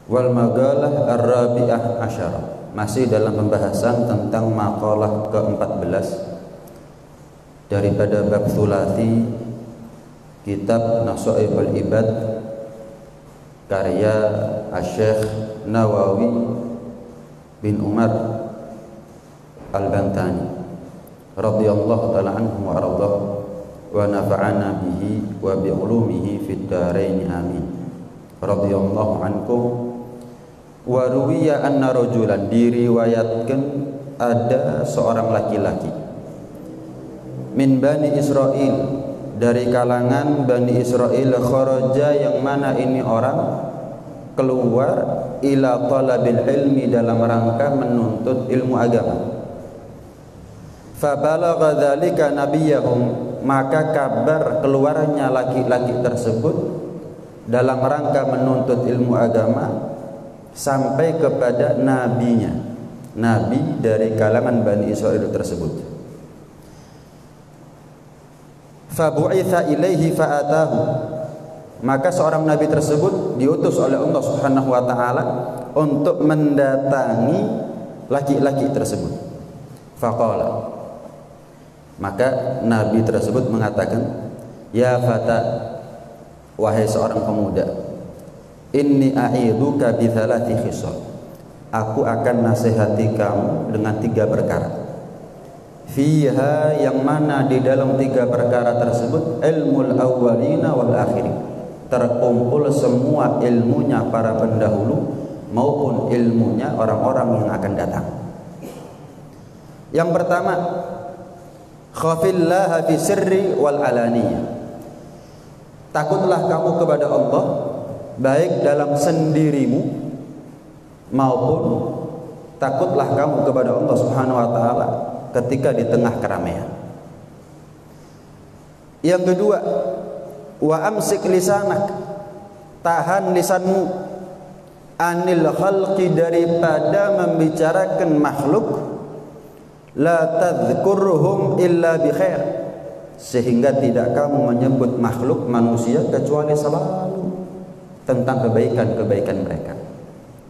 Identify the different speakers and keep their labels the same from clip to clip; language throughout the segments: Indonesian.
Speaker 1: Wal maqalah ar-rabi'ah asyarah, masih dalam pembahasan tentang maqalah ke-14 daripada bab thulathi kitab Nashaihul Ibad karya Asy-Syaikh Nawawi bin Umar Al-Bantani radhiyallahu ta'ala anhu wa radha wa nafa'ana bihi wa bi ulumihi fid dharain amin. Radhiyallahu ankum. Wa ruwiya anna rajulan, diriwayatkan ada seorang laki-laki min Bani Israil, dari kalangan Bani Israil, kharaja, yang mana ini orang keluar, ila talabil ilmi, dalam rangka menuntut ilmu agama. Fa balagha dzalika nabiyahum, maka kabar keluarnya laki-laki tersebut dalam rangka menuntut ilmu agama sampai kepada nabinya, nabi dari kalangan Bani Israil tersebut. Fa bu'itha ilaihi fa'atahu, maka seorang nabi tersebut diutus oleh Allah Subhanahu wa taala untuk mendatangi laki-laki tersebut. Faqala, maka nabi tersebut mengatakan, ya fata, wahai seorang pemuda, inni a'iduka bi thalathi khisal, aku akan nasihati kamu dengan 3 perkara. Fiha, yang mana di dalam 3 perkara tersebut, ilmul awwalina wal akhirin, terkumpul semua ilmunya para pendahulu maupun ilmunya orang-orang yang akan datang. Yang pertama, khafillaha fi sirri wal alaniyah, takutlah kamu kepada Allah baik dalam sendirimu maupun takutlah kamu kepada Allah Subhanahu wa taala ketika di tengah keramaian. Yang kedua, wa amsik lisanak, tahan lisanmu, anil khalqi, daripada membicarakan makhluk, la tadhkurhum illa bi khair, sehingga tidak kamu menyebut makhluk manusia kecuali selalu tentang kebaikan-kebaikan mereka.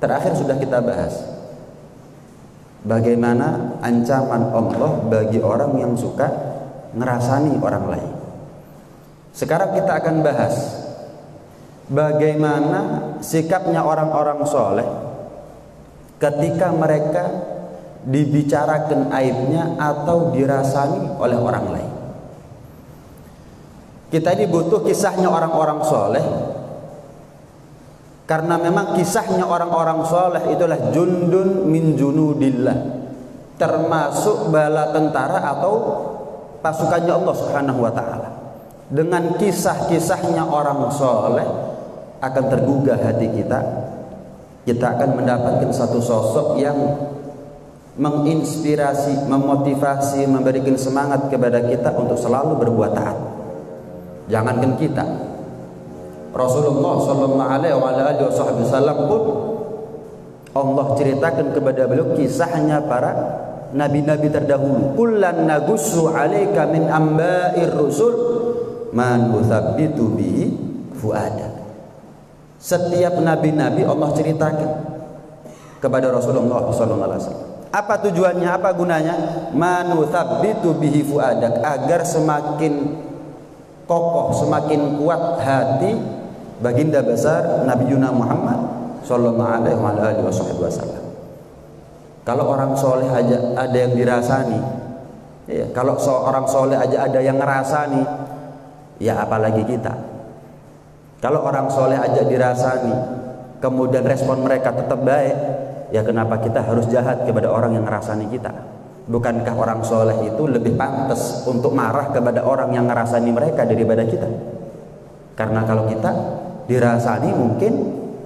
Speaker 1: Terakhir sudah kita bahas bagaimana ancaman Allah bagi orang yang suka ngerasani orang lain. Sekarang kita akan bahas bagaimana sikapnya orang-orang soleh ketika mereka dibicarakan aibnya atau dirasani oleh orang lain. Kita ini butuh kisahnya orang-orang soleh, karena memang kisahnya orang-orang soleh itulah jundun min junudillah, termasuk bala tentara atau pasukannya Allah Subhanahu wa taala. Dengan kisah-kisahnya orang soleh akan tergugah hati kita. Kita akan mendapatkan satu sosok yang menginspirasi, memotivasi, memberikan semangat kepada kita untuk selalu berbuat taat. Jangankan kita, Rasulullah sallallahu alaihi wasallam pun Allah ceritakan kepada beliau kisahnya para nabi-nabi terdahulu. Kullan nagussu 'alaika min amba'ir rusul ma nuthabbitu bihi fuadak. Setiap nabi-nabi Allah ceritakan kepada Rasulullah sallallahu alaihi wasallam. Apa tujuannya? Apa gunanya? Ma nuthabbitu bihi fuadak, agar semakin kokoh, semakin kuat hati baginda besar Nabi Yuna Muhammad sallallahu alaihi wasallam. Kalau orang soleh aja ada yang dirasani, ya, kalau seorang soleh aja ada yang ngerasani, ya apalagi kita. Kalau orang soleh aja dirasani, kemudian respon mereka tetap baik, ya kenapa kita harus jahat kepada orang yang ngerasani kita? Bukankah orang soleh itu lebih pantas untuk marah kepada orang yang ngerasani mereka daripada kita? Karena kalau kita dirasani, mungkin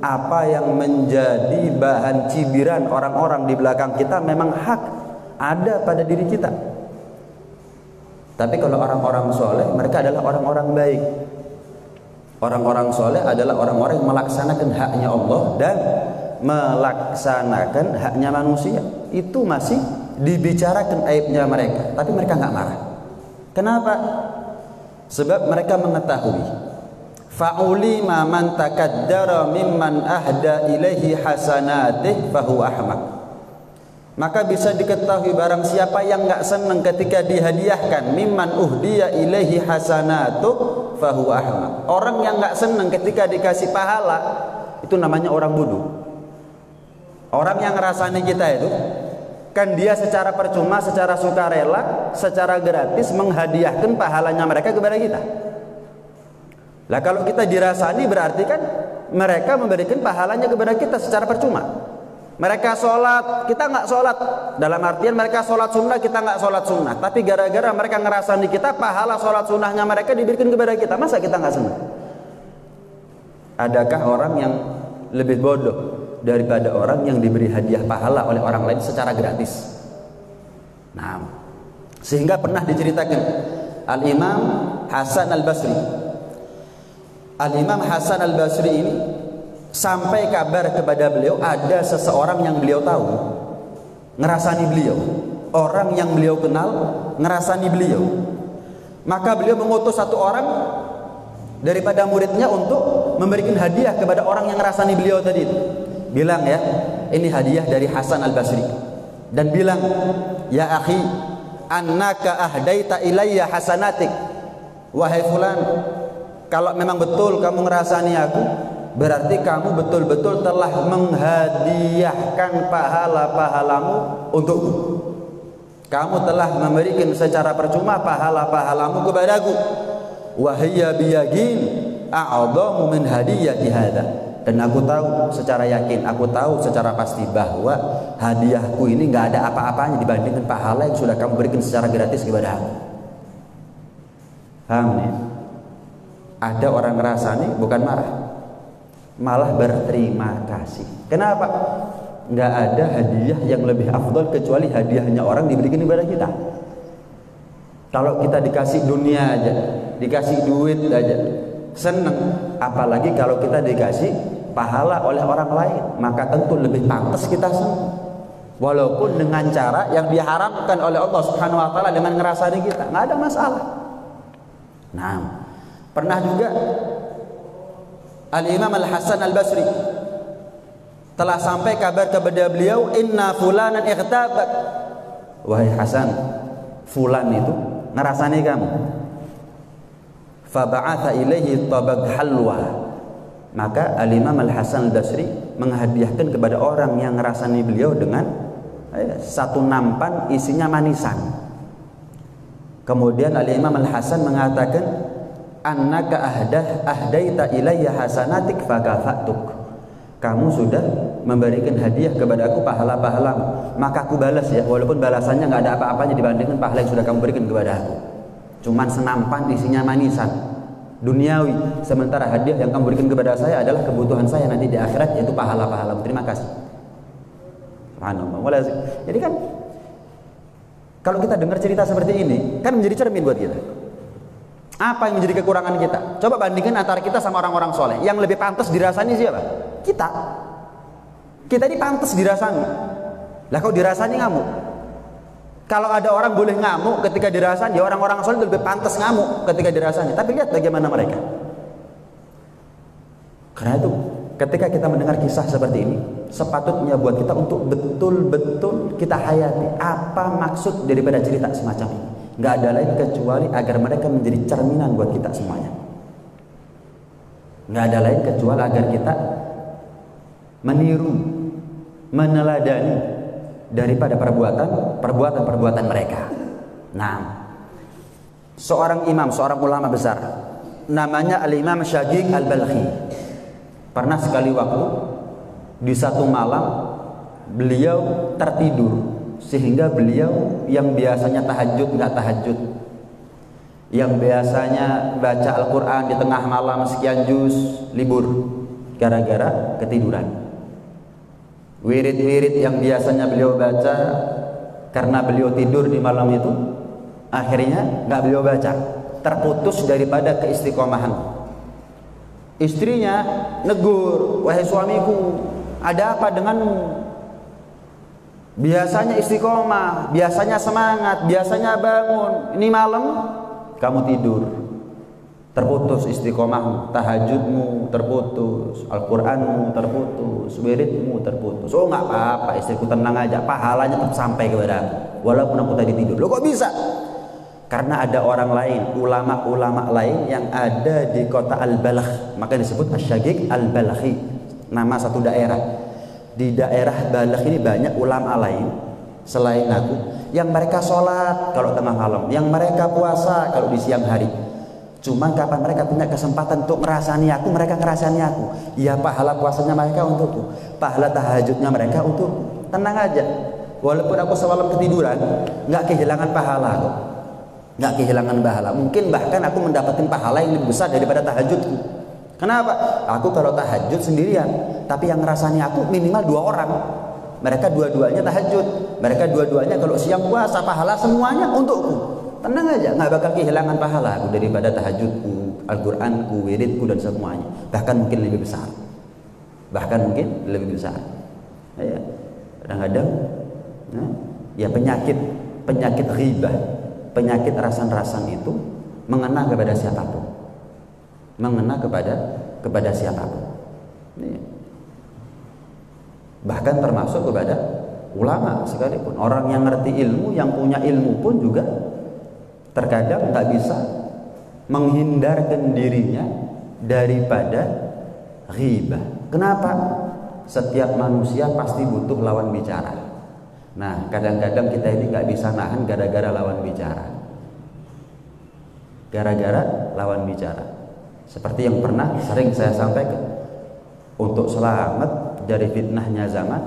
Speaker 1: apa yang menjadi bahan cibiran orang-orang di belakang kita memang hak ada pada diri kita. Tapi kalau orang-orang soleh, mereka adalah orang-orang baik. Orang-orang soleh adalah orang-orang yang melaksanakan haknya Allah dan melaksanakan haknya manusia. Itu masih dibicarakan aibnya mereka, tapi mereka nggak marah. Kenapa? Sebab mereka mengetahui fa'ulima man takaddara mimman ahda ilaihi hasanatih fahuwa ahmaq. Maka bisa diketahui barang siapa yang enggak senang ketika dihadiahkan mimman uhdiya ilaihi hasanatuh fahuwa ahmaq. Orang yang enggak senang ketika dikasih pahala itu namanya orang bodoh. Orang yang ngerasani kita itu kan dia secara percuma, secara sukarela, secara gratis menghadiahkan pahalanya mereka kepada kita. Lah kalau kita dirasani berarti kan mereka memberikan pahalanya kepada kita secara percuma. Mereka sholat, kita nggak sholat. Dalam artian mereka sholat sunnah, kita nggak sholat sunnah. Tapi gara-gara mereka ngerasani kita, pahala sholat sunnahnya mereka diberikan kepada kita. Masa kita nggak senang? Adakah orang yang lebih bodoh daripada orang yang diberi hadiah pahala oleh orang lain secara gratis? Nah, sehingga pernah diceritakan Al-Imam Hasan Al-Basri. Al-Imam Hasan Al-Basri ini sampai kabar kepada beliau ada seseorang yang beliau tahu ngerasani beliau, orang yang beliau kenal ngerasani beliau. Maka beliau mengutus satu orang daripada muridnya untuk memberikan hadiah kepada orang yang ngerasani beliau tadi itu. Bilang ya, ini hadiah dari Hasan Al-Basri. Dan bilang, ya akhi, annaka ahdaita ilayya hasanatik. Wahai fulan, kalau memang betul kamu ngerasani aku, berarti kamu betul-betul telah menghadiahkan pahala-pahalamu untukku. Kamu telah memberikan secara percuma pahala-pahalamu kepadaku. Wahiyya biyaqin a'dhamu min hadiyati hadza. Dan aku tahu secara yakin, aku tahu secara pasti bahwa hadiahku ini nggak ada apa-apanya dibandingkan pahala yang sudah kamu berikan secara gratis kepada aku. Paham nih? Ada orang ngerasani bukan marah, malah berterima kasih. Kenapa? Nggak ada hadiah yang lebih afdol kecuali hadiahnya orang diberikan kepada kita. Kalau kita dikasih dunia aja, dikasih duit aja, seneng. Apalagi kalau kita dikasih pahala oleh orang lain, maka tentu lebih pantas kita senang. Walaupun dengan cara yang diharamkan oleh Allah Subhanahu wa taala dengan ngerasani kita, nggak ada masalah. Nah, pernah juga Al-Imam Al-Hasan Al-Basri telah sampai kabar kepada beliau, inna fulanan ightabak. Wahai Hasan, fulan itu ngerasani kamu. Fa ba'atha ilaihi tabaq halwa. Maka Al-Imam Al-Hasan Al-Basri menghadiahkan kepada orang yang ngerasani beliau dengan satu nampan isinya manisan. Kemudian Al-Imam Al-Hasan mengatakan, annaka ahdaita ilayya hasanatik fakafatuk. Kamu sudah memberikan hadiah kepada aku pahala-pahalamu, maka aku balas ya, walaupun balasannya nggak ada apa-apanya dibandingkan pahala yang sudah kamu berikan kepada aku. Cuman senampan isinya manisan duniawi, sementara hadiah yang kamu berikan kepada saya adalah kebutuhan saya nanti di akhirat, yaitu pahala-pahalamu. Terima kasih. Subhanallah. Jadi kan kalau kita dengar cerita seperti ini kan menjadi cermin buat kita. Apa yang menjadi kekurangan kita? Coba bandingkan antara kita sama orang-orang soleh. Yang lebih pantas dirasani siapa? Kita. Kita ini pantas dirasani. Lah kalau dirasani ngamuk. Kalau ada orang boleh ngamuk ketika dirasani, ya orang-orang soleh lebih pantas ngamuk ketika dirasani. Tapi lihat bagaimana mereka. Karena itu ketika kita mendengar kisah seperti ini, sepatutnya buat kita untuk betul-betul kita hayati apa maksud daripada cerita semacam ini. Nggak ada lain kecuali agar mereka menjadi cerminan buat kita semuanya. Nggak ada lain kecuali agar kita meniru, meneladani daripada perbuatan mereka. Nah, seorang imam, seorang ulama besar, namanya Al-Imam Syaqiq Al-Balkhi, pernah sekali waktu di satu malam beliau tertidur, sehingga beliau yang biasanya tahajud nggak tahajud, yang biasanya baca Al-Quran di tengah malam sekian juz, libur gara-gara ketiduran. Wirid-wirid yang biasanya beliau baca karena beliau tidur di malam itu, akhirnya nggak beliau baca, terputus daripada keistiqomahan. Istrinya negur, wahai suamiku, ada apa denganmu? Biasanya istiqomah, biasanya semangat, biasanya bangun, ini malam kamu tidur. terputus istiqomahmu, tahajudmu terputus, Al-Quranmu terputus, wiridmu terputus. Oh nggak apa-apa, istriku tenang aja, pahalanya tetap sampai kepada aku walaupun aku tadi tidur. Loh kok bisa? Karena ada orang lain, ulama-ulama lain yang ada di kota Al-Balakh, maka disebut Asy-Syaqiq Al-Balakhi, nama satu daerah. Di daerah Balakh ini banyak ulama lain selain aku yang mereka sholat kalau tengah malam, yang mereka puasa kalau di siang hari. Cuma kapan mereka punya kesempatan untuk ngerasani aku, mereka ngerasani aku. Ya pahala puasanya mereka untukku, pahala tahajudnya mereka untukku. Tenang aja, walaupun aku semalam ketiduran, nggak kehilangan pahala kok, nggak kehilangan pahala. Mungkin bahkan aku mendapatkan pahala yang lebih besar daripada tahajudku. Kenapa? Aku kalau tahajud sendirian, tapi yang ngerasani aku minimal 2 orang. Mereka dua-duanya tahajud, mereka dua-duanya kalau siang puasa, pahala semuanya untukku. Tenang aja, nggak bakal kehilangan pahala aku daripada tahajudku, Al-Quranku, wiridku dan semuanya. Bahkan mungkin lebih besar. Bahkan mungkin lebih besar. Ya, kadang-kadang, ya penyakit ghibah, penyakit rasan-rasan itu mengena kepada siapapun, mengena kepada siapapun. Ya. Bahkan termasuk kepada ulama sekalipun. Orang yang ngerti ilmu, yang punya ilmu pun juga terkadang nggak bisa menghindarkan dirinya daripada ghibah. Kenapa? Setiap manusia pasti butuh lawan bicara. Nah, kadang-kadang kita ini nggak bisa nahan gara-gara lawan bicara. Gara-gara lawan bicara. Seperti yang pernah sering saya sampaikan, untuk selamat dari fitnahnya zaman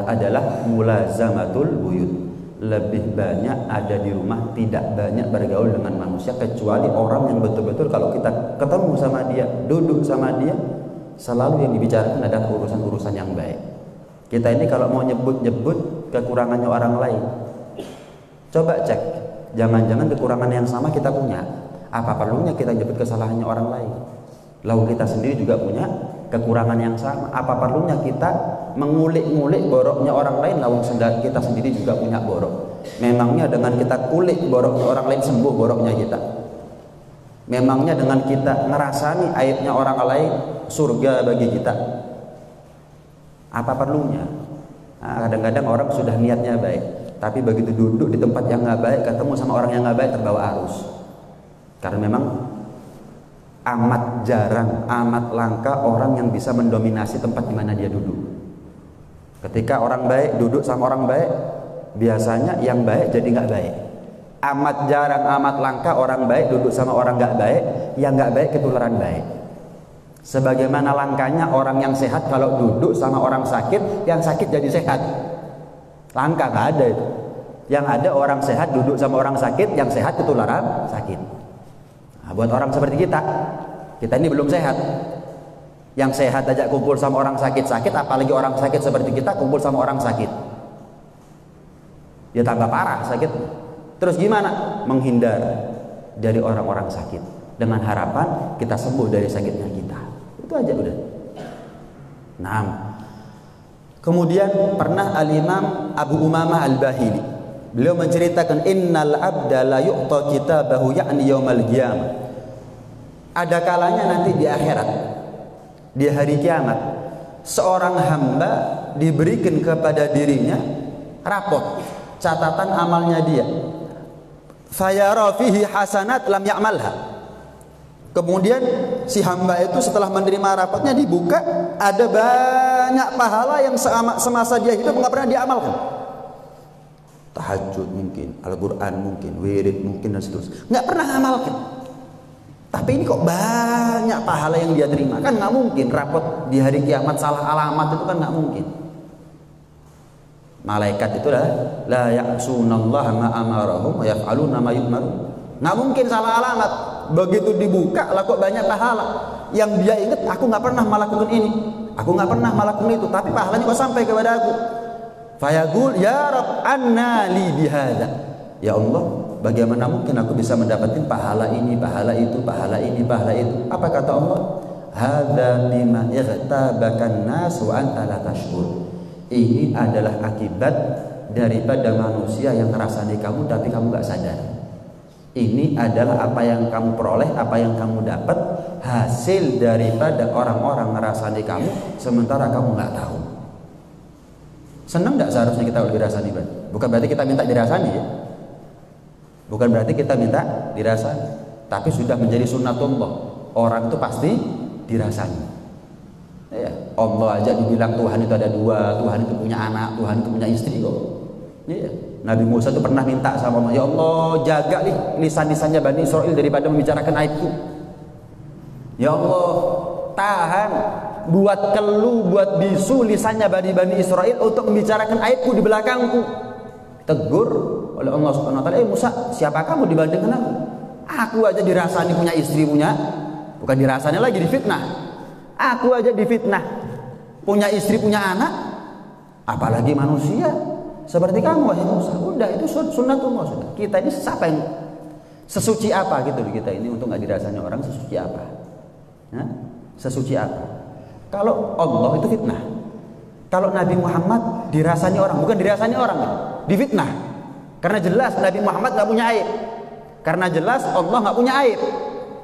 Speaker 1: adalah mulazamatul buyut. Lebih banyak ada di rumah, tidak banyak bergaul dengan manusia, kecuali orang yang betul-betul kalau kita ketemu sama dia, duduk sama dia, selalu yang dibicarakan adalah urusan-urusan yang baik. Kita ini kalau mau nyebut-nyebut kekurangannya orang lain, coba cek, jangan-jangan kekurangan yang sama kita punya. Apa perlunya kita nyebut kesalahannya orang lain? Lalu kita sendiri juga punya kekurangan yang sama. Apa perlunya kita mengulik-ngulik boroknya orang lain, lalu kita sendiri juga punya borok? Memangnya dengan kita kulik boroknya orang lain sembuh boroknya kita? Memangnya dengan kita ngerasani aibnya orang lain surga bagi kita? Apa perlunya? Nah, kadang-kadang orang sudah niatnya baik, tapi begitu duduk di tempat yang nggak baik, ketemu sama orang yang nggak baik, terbawa arus. Karena memang amat jarang, amat langka orang yang bisa mendominasi tempat di mana dia duduk. Ketika orang baik duduk sama orang baik, biasanya yang baik jadi nggak baik. Amat jarang, amat langka orang baik duduk sama orang nggak baik, yang nggak baik ketularan baik. Sebagaimana langkanya orang yang sehat kalau duduk sama orang sakit, yang sakit jadi sehat. Langka, nggak ada itu. Yang ada orang sehat duduk sama orang sakit, yang sehat ketularan sakit. Nah, buat orang seperti kita ini belum sehat. Yang sehat aja kumpul sama orang sakit-sakit, apalagi orang sakit seperti kita kumpul sama orang sakit, ya tambah parah sakit. Terus gimana? Menghindar dari orang-orang sakit dengan harapan kita sembuh dari sakitnya kita. Itu aja udah. Nah, kemudian pernah Al-Imam Abu Umamah Al-Bahili, beliau menceritakan, innal abda la yu'ta kitabahu ya'ni yaumal qiyamah. Ada kalanya nanti di akhirat, di hari kiamat, seorang hamba diberikan kepada dirinya rapot, catatan amalnya dia. Fayara fihi hasanat lam ya'malha. Kemudian si hamba itu setelah menerima rapotnya dibuka, ada banyak pahala yang semasa dia hidup nggak pernah diamalkan. Tahajud mungkin, Al-Quran mungkin, wirid mungkin dan seterusnya, nggak pernah amalkan. Tapi ini kok banyak pahala yang dia terima? Kan nggak mungkin rapot di hari kiamat salah alamat, itu kan nggak mungkin. Malaikat itu la ya'sunallaha ma amarahum wa yaf'aluna ma yu'marun. Nggak mungkin salah alamat. Begitu dibuka lah kok banyak pahala. Yang dia ingat, aku nggak pernah melakukan ini, aku nggak pernah melakukan itu, tapi pahalanya kok sampai kepada aku. Fayaqul ya Rabb anna li bihadza. Ya Allah, bagaimana mungkin aku bisa mendapatkan pahala ini, pahala itu, pahala ini, pahala itu? Apa kata Allah? Hadza bima ightabakan nas wa anta la tashkur. Ini adalah akibat daripada manusia yang ngerasani kamu tapi kamu gak sadar. Ini adalah apa yang kamu peroleh, apa yang kamu dapat hasil daripada orang-orang ngerasani kamu sementara kamu nggak tahu. Senang nggak seharusnya kita kalau dirasani? Bukan berarti kita minta dirasani ya. Bukan berarti kita minta dirasani, tapi sudah menjadi sunnatullah. Orang itu pasti dirasani. Ya, Allah aja dibilang Tuhan itu ada dua, Tuhan itu punya anak, Tuhan itu punya istri kok. Ya. Nabi Musa itu pernah minta sama Allah, ya Allah jaga lisan-lisannya Bani Israel daripada membicarakan aibku. Ya Allah tahan buat keluh, buat bisu lisannya Bani Israel untuk membicarakan aibku di belakangku. Tegur oleh Allah Subhanahu wa taala, Musa, siapa kamu dibandingkan aku? Aku aja dirasani punya istri, bukan dirasani lagi, difitnah. Aku aja difitnah punya istri, punya anak, apalagi manusia seperti kamu wahai Musa. Udah, itu sunnatullah sudah. Kita ini siapa yang sesuci apa gitu kita ini untuk nggak dirasani orang, sesuci apa? Nah, sesuci apa? Kalau Allah itu fitnah. Kalau Nabi Muhammad dirasani orang, bukan dirasani orang, difitnah. Karena jelas Nabi Muhammad nggak punya aib. Karena jelas Allah nggak punya aib.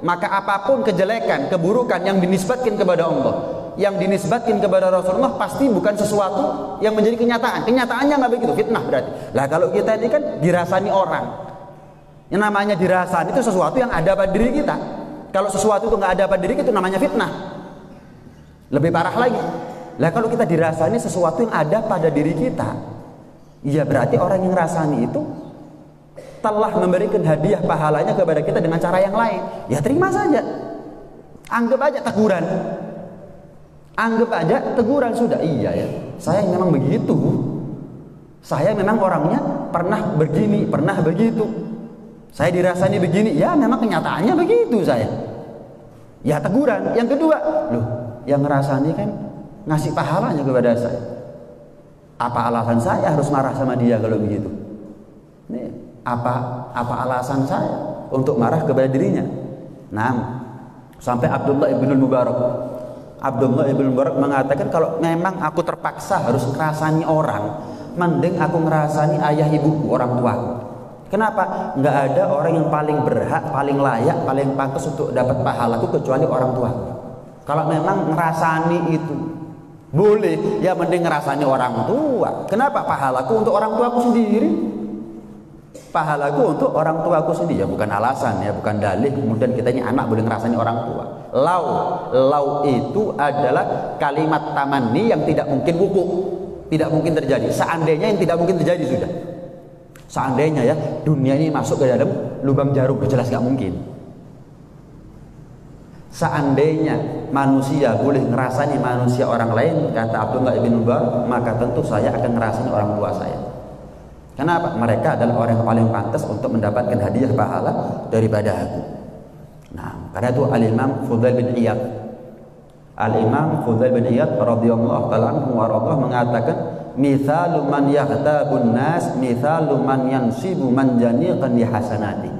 Speaker 1: Maka apapun kejelekan, keburukan yang dinisbatkan kepada Allah, yang dinisbatkan kepada Rasulullah, pasti bukan sesuatu yang menjadi kenyataan. Kenyataannya nggak begitu, fitnah berarti. Lah kalau kita ini kan dirasani orang, yang namanya dirasani itu sesuatu yang ada pada diri kita. Kalau sesuatu itu nggak ada pada diri kita, itu namanya fitnah. Lebih parah lagi. Lah kalau kita dirasani sesuatu yang ada pada diri kita, iya berarti orang yang rasani itu telah memberikan hadiah pahalanya kepada kita dengan cara yang lain. Ya terima saja, anggap aja teguran. Anggap aja teguran sudah. Iya ya, saya memang begitu. Saya memang orangnya pernah begini, pernah begitu. Saya dirasani begini. Ya memang kenyataannya begitu saya. Ya teguran. Yang kedua, loh, yang ngerasani kan ngasih pahalanya kepada saya. Apa alasan saya harus marah sama dia kalau begitu? Nih, apa alasan saya untuk marah kepada dirinya? Nah, sampai Abdullah ibn Mubarak mengatakan, kalau memang aku terpaksa harus ngerasani orang, mending aku ngerasani ayah ibuku, orang tuaku. Kenapa? Nggak ada orang yang paling berhak, paling layak, paling pantas untuk dapat pahalaku kecuali orang tuaku. Kalau memang ngerasani itu boleh, ya mending ngerasani orang tua. Kenapa? Pahalaku untuk orang tuaku sendiri. Pahalaku untuk orang tuaku sendiri, ya bukan alasan, ya bukan dalih kemudian kita ini anak boleh ngerasani orang tua. Lau itu adalah kalimat tamanni yang tidak mungkin wukuk, tidak mungkin terjadi. Seandainya yang tidak mungkin terjadi sudah. Seandainya ya dunia ini masuk ke dalam lubang jarum, jelas gak mungkin. Seandainya manusia boleh ngerasani manusia orang lain, kata Abdullah ibn Mubarak, maka tentu saya akan ngerasani orang tua saya. Kenapa? Mereka adalah orang yang paling pantas untuk mendapatkan hadiah pahala daripada aku. Nah, karena itu Al-Imam Fudail bin Iyad radhiyallahu ta'ala anhu wa radhiyallahu mengatakan, mithalu man yaghtabun nas mithalu man yansibu man janiqan li hasanati.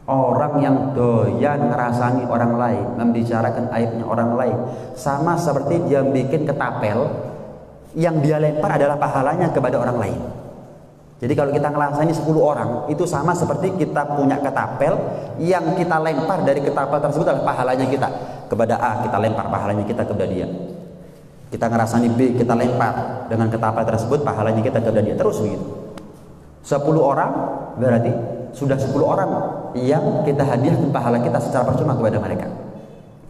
Speaker 1: Orang yang doyan ngerasani orang lain, membicarakan aibnya orang lain, sama seperti dia bikin ketapel yang dia lempar adalah pahalanya kepada orang lain. Jadi kalau kita ngelasani 10 orang, itu sama seperti kita punya ketapel yang kita lempar dari ketapel tersebut adalah pahalanya kita. Kepada A kita lempar, pahalanya kita kepada dia. Kita ngerasani B, kita lempar dengan ketapel tersebut, pahalanya kita kepada dia. Terus begitu. 10 orang berarti sudah 10 orang yang kita hadiahkan pahala kita secara percuma kepada mereka.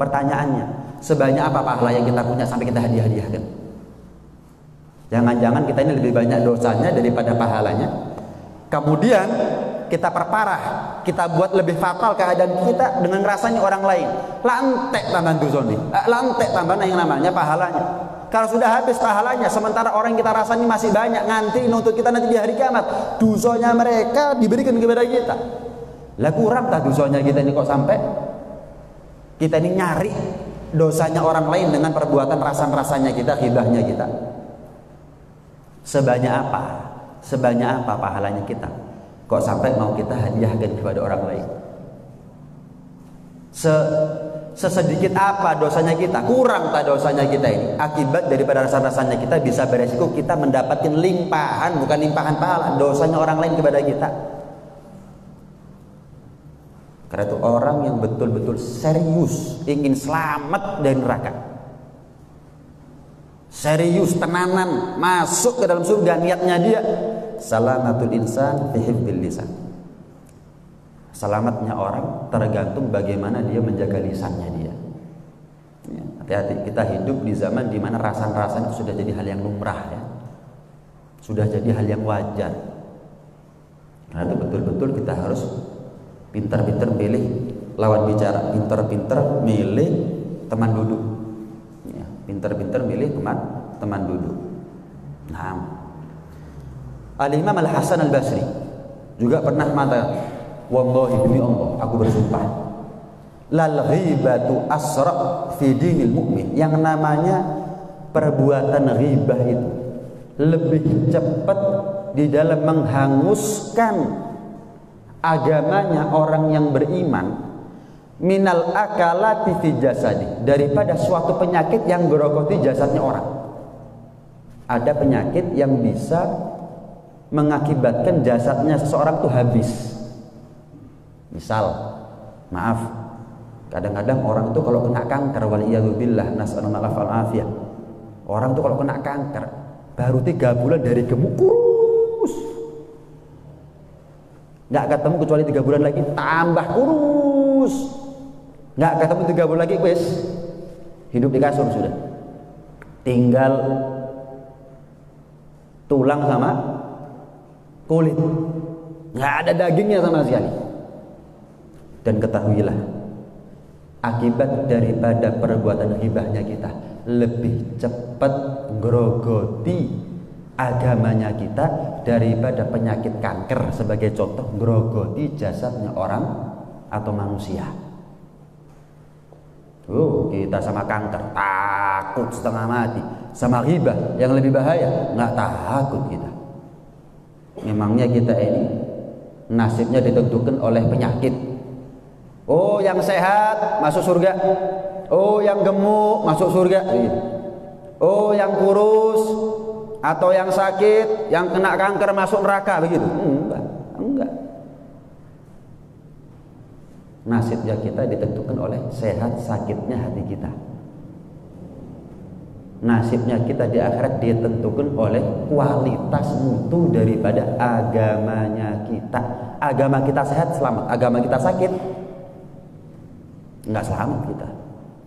Speaker 1: Pertanyaannya, sebanyak apa pahala yang kita punya sampai kita hadiah-hadiahkan? Jangan-jangan kita ini lebih banyak dosanya daripada pahalanya. Kemudian kita perparah, kita buat lebih fatal keadaan kita dengan ngerasani orang lain. Lantek tambahan dosanya, lantek tambahan yang namanya pahalanya. Kalau sudah habis pahalanya, sementara orang yang kita rasani masih banyak, nganti nuntut kita nanti di hari kiamat, dosanya mereka diberikan kepada kita. Lah kurang tak dosanya kita ini kok sampai kita ini nyari dosanya orang lain dengan perbuatan rasan-rasanya kita, hibahnya kita. Sebanyak apa pahalanya kita, kok sampai mau kita hadiahkan kepada orang lain? Sesedikit apa dosanya kita, kurang tak dosanya kita ini, akibat daripada rasa-rasanya kita bisa beresiko kita mendapatkan limpahan, bukan limpahan pahala, dosanya orang lain kepada kita. Karena itu orang yang betul-betul serius ingin selamat dari neraka, serius tenanan masuk ke dalam surga, niatnya dia salamatul insan fi hifdzil lisan. Selamatnya orang tergantung bagaimana dia menjaga lisannya dia. Ya, hati-hati, kita hidup di zaman di mana rasan-rasan itu sudah jadi hal yang lumrah ya. Sudah jadi hal yang wajar. Karena itu betul-betul kita harus pintar-pintar milih lawan bicara, pintar-pintar milih teman duduk. Ya, pintar-pintar milih teman duduk. Nah, Al-Imam Al-Hasan Al-Basri juga pernah mengatakan, wallahi demi Allah, aku bersumpah, lal ghibatu asra fi dinil mu'min. Yang namanya perbuatan ghibah itu lebih cepat di dalam menghanguskan agamanya orang yang beriman minal akalati fi jasadi, daripada suatu penyakit yang gerogoti jasadnya orang. Ada penyakit yang bisa mengakibatkan jasadnya seseorang itu habis. Misal, maaf, kadang-kadang orang itu kalau kena kanker, waliyadzubillah, nas'alullah al-afiyah. Orang itu kalau kena kanker baru 3 bulan dari gemuk kurus, nggak ketemu kecuali 3 bulan lagi tambah kurus, nggak ketemu 3 bulan lagi wes hidup di kasur sudah, tinggal tulang sama kulit, nggak ada dagingnya sama sekali. Dan ketahuilah, akibat daripada perbuatan ghibahnya kita lebih cepat grogoti agamanya kita daripada penyakit kanker. Sebagai contoh, grogoti jasadnya orang atau manusia. Kita sama kanker takut setengah mati, sama ghibah yang lebih bahaya nggak takut kita. Memangnya kita ini nasibnya ditentukan oleh penyakit. Oh, yang sehat masuk surga. Oh, yang gemuk masuk surga. Oh, yang kurus atau yang sakit, yang kena kanker masuk neraka, begitu? Enggak. Nasibnya kita ditentukan oleh sehat sakitnya hati kita. Nasibnya kita di akhirat ditentukan oleh kualitas mutu daripada agamanya kita. Agama kita sehat, selamat. Agama kita sakit, nggak selamat kita.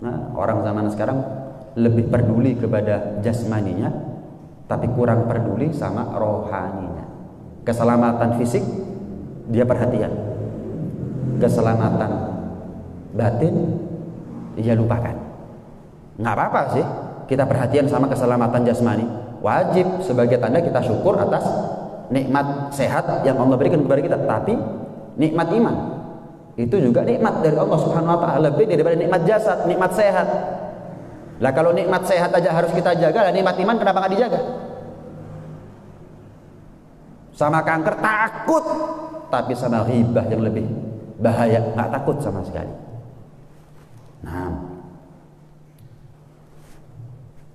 Speaker 1: Nah, orang zaman sekarang lebih peduli kepada jasmaninya, tapi kurang peduli sama rohaninya. Keselamatan fisik dia perhatian, keselamatan batin dia lupakan. Nggak apa-apa sih kita perhatian sama keselamatan jasmani, wajib sebagai tanda kita syukur atas nikmat sehat yang Allah berikan kepada kita. Tapi nikmat iman itu juga nikmat dari Allah Subhanahu wa taala, lebih daripada nikmat jasad, nikmat sehat. Lah kalau nikmat sehat aja harus kita jaga, lah nikmat iman kenapa nggak dijaga? Sama kanker takut, tapi sama ghibah yang lebih bahaya nggak takut sama sekali. Nah,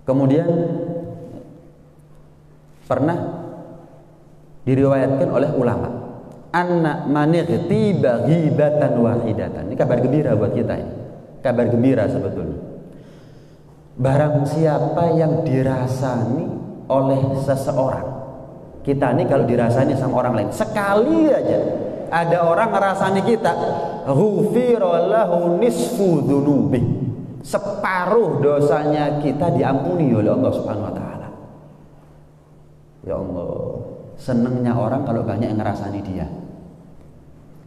Speaker 1: kemudian pernah diriwayatkan oleh ulama, anna manightiba ghibatan wahidatan. Ini kabar gembira buat kita ini. Kabar gembira sebetulnya. Barang siapa yang dirasani oleh seseorang, kita ini kalau dirasani sama orang lain sekali aja, ada orang ngerasani kita, ghufira lahu nisfu dzunubi, separuh dosanya kita diampuni oleh Allah Subhanahu wa taala. Ya Allah, senengnya orang kalau banyak yang ngerasani dia.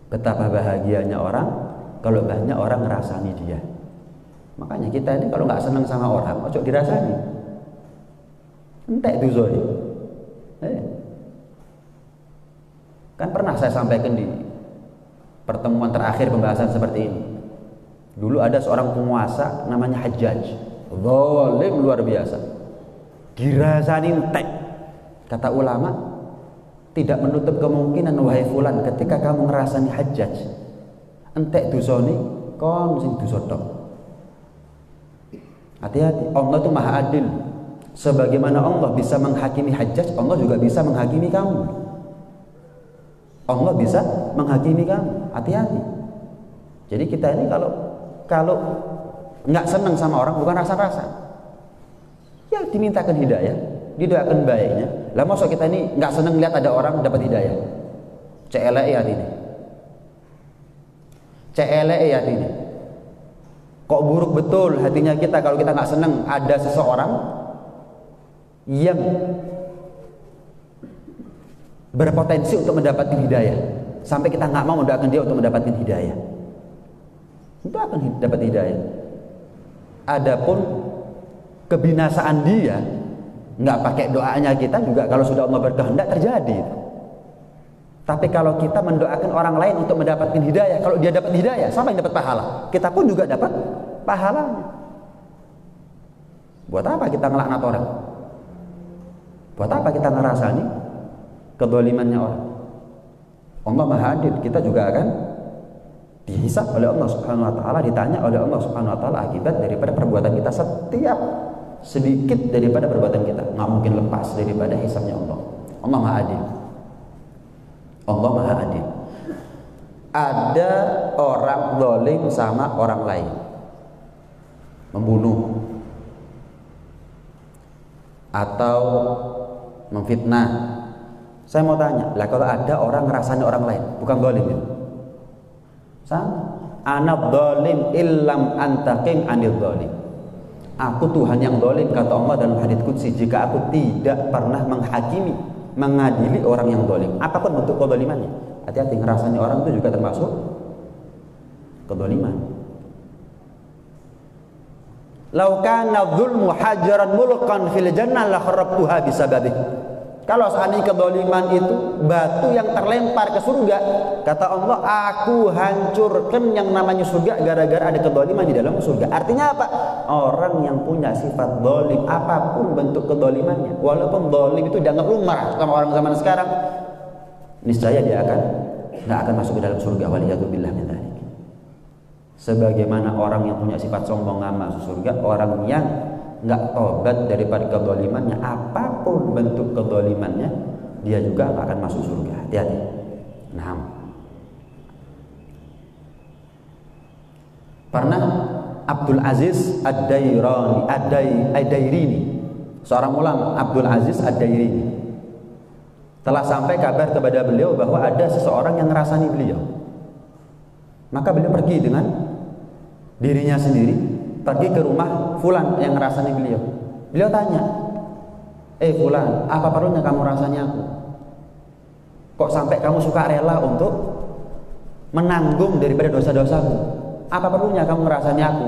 Speaker 1: Betapa bahagianya orang kalau banyak orang ngerasani dia. Makanya kita ini kalau nggak seneng sama orang, ojo dirasani. Entek itu Zoe. Kan pernah saya sampaikan di pertemuan terakhir pembahasan seperti ini. Dulu ada seorang penguasa namanya Hajjaj, zalim luar biasa, dirasani entek. Kata ulama, tidak menutup kemungkinan wahai fulan, ketika kamu ngerasani Hajjaj entek dosane kon sing dosa tok. Hati-hati, Allah itu maha adil. Sebagaimana Allah bisa menghakimi Hajjaj, Allah juga bisa menghakimi kamu. Allah bisa menghakimi kamu. Hati-hati. Jadi kita ini kalau nggak senang sama orang bukan rasa-rasa, ya dimintakan hidayah, didoakan baiknya. Lah masa kita ini nggak senang lihat ada orang dapat hidayah, CLE hati ini, CLE hati ini. Kok buruk betul hatinya kita kalau kita nggak senang ada seseorang yang berpotensi untuk mendapatkan hidayah, sampai kita nggak mau mendoakan dia untuk mendapatkan hidayah. Itu akan dapat hidayah. Adapun kebinasaan dia nggak pakai doanya kita juga, kalau sudah Allah berkehendak terjadi. Tapi kalau kita mendoakan orang lain untuk mendapatkan hidayah, kalau dia dapat hidayah, siapa yang dapat pahala? Kita pun juga dapat pahalanya. Buat apa kita ngelaknat orang? Buat apa kita ngerasani kedolimannya orang? Allah Maha Adil, kita juga akan dihisab oleh Allah Subhanahu wa taala, ditanya oleh Allah Subhanahu wa taala akibat daripada perbuatan kita, setiap sedikit daripada perbuatan kita nggak mungkin lepas daripada hisabnya Allah. Allah Maha Adil. Allah Maha Adil. Ada orang zalim sama orang lain, membunuh atau memfitnah. Saya mau tanya, lah kalau ada orang ngerasani orang lain, bukan zalim itu? Sama. Ana zalim illam antaqim anil zalim. Aku Tuhan yang zalim, kata Allah dalam hadits qudsi, jika aku tidak pernah menghakimi, mengadili orang yang zalim, apapun bentuk kezalimannya. Hati-hati, ngerasani orang itu juga termasuk kezaliman. Lau kana dzulmu hajaran mulqan fil jannah la kharrabtuha bisababih. Kalau seandainya kezaliman itu batu yang terlempar ke surga, kata Allah, aku hancurkan yang namanya surga gara-gara ada kezaliman di dalam surga. Artinya apa? Orang yang punya sifat zalim, apapun bentuk kezalimannya, walaupun zalim itu dianggap lumrah sama orang zaman sekarang, niscaya dia nggak akan masuk ke dalam surga. Waliyadzubillah min dzalik. Sebagaimana orang yang punya sifat sombong nggak masuk surga, orang yang nggak tobat daripada kezalimannya, apapun bentuk kezalimannya, dia juga nggak akan masuk surga. Hati-hati. Nah, pernah Abdul Aziz Ad-Dairini, seorang ulama, Abdul Aziz Ad-Dairini, telah sampai kabar kepada beliau bahwa ada seseorang yang ngerasani beliau. Maka beliau pergi dengan dirinya sendiri, pergi ke rumah fulan yang ngerasani beliau. Beliau tanya, fulan, apa perlunya kamu rasanya aku? Kok sampai kamu suka rela untuk menanggung daripada dosa-dosamu? Apa perlunya kamu ngerasani aku?